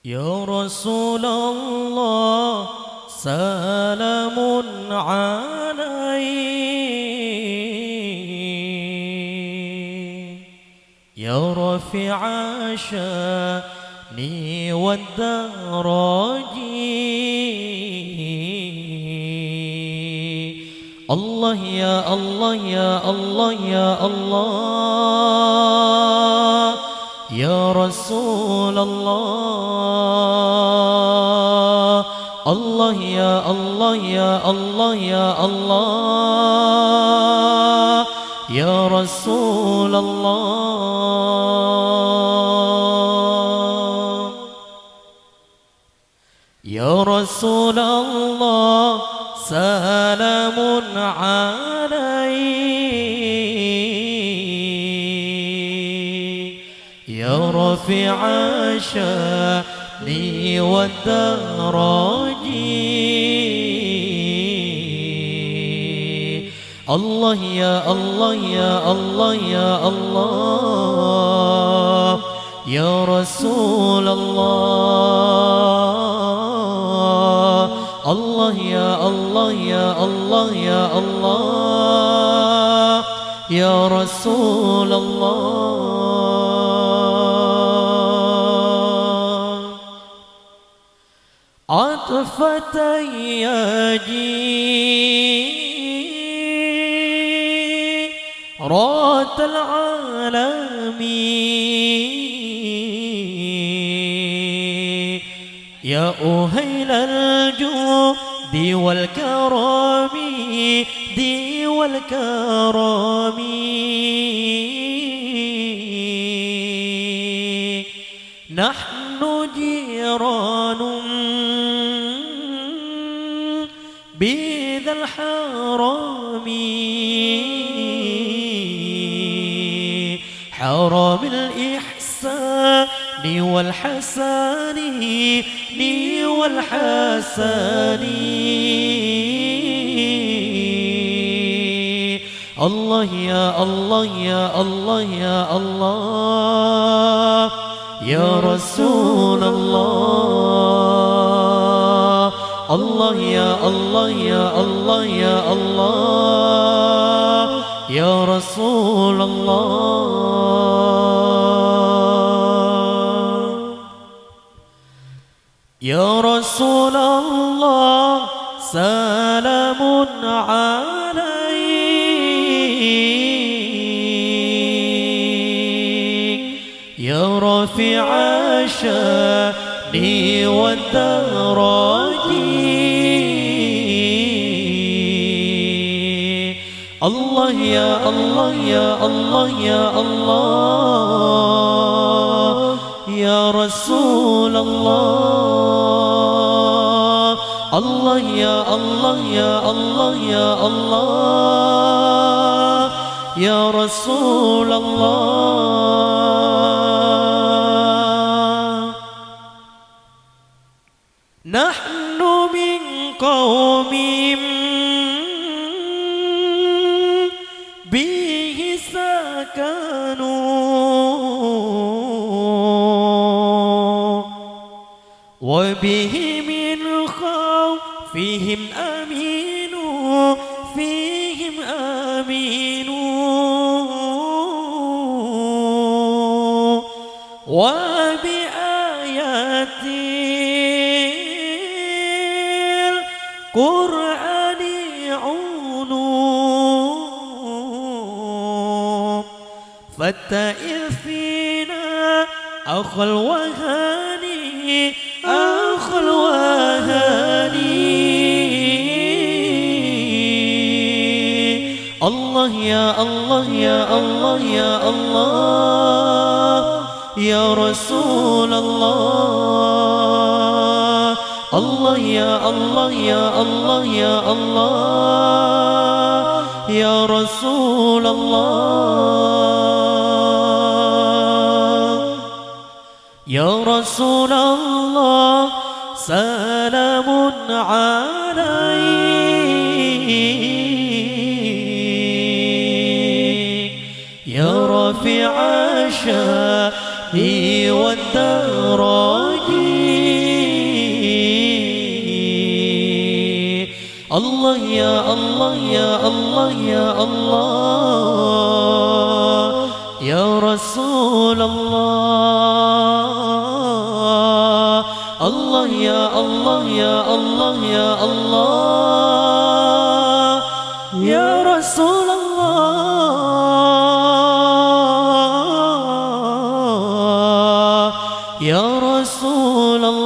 يا رسول الله سلام عليك يا رفيع شاني والدرج الله يا الله يا الله يا الله يا رسول الله الله يا الله يا الله يا الله يا رسول الله يا رسول الله سلام عليك يا رفيع شاني والدرج الله يا الله يا الله يا الله يا رسول الله الله يا الله يا الله يا الله يا رسول الله عطفة يجي رات العالمين يا أهيل الجود والكرم دي والكرم نحن جيران بذا الحرم حرم الإحسان والحسن والحسن الله يا الله يا الله يا الله يا رسول الله الله يا الله يا الله يا الله يا رسول الله يا رسول الله سلام عليك يا رفيع شاني والدرج الله يا الله يا الله يا الله يا رسول الله الله يا الله يا الله يا الله يا رسول الله نحن من قوم به سكنوا وبه من خوفهم أمينوا فيهم آمينوا وبآيات القرآن عونوا فاتئذ فينا أخو الوهاني أخو الوهاني الله يا الله يا الله يا الله يا رسول الله الله يا الله يا الله يا الله يا رسول الله يا رسول الله سلام عليك يا رفيع شاني والدرج الله يا الله يا الله يا الله يا رسول الله الله يا الله يا الله يا الله يا رسول الله يا رسول الله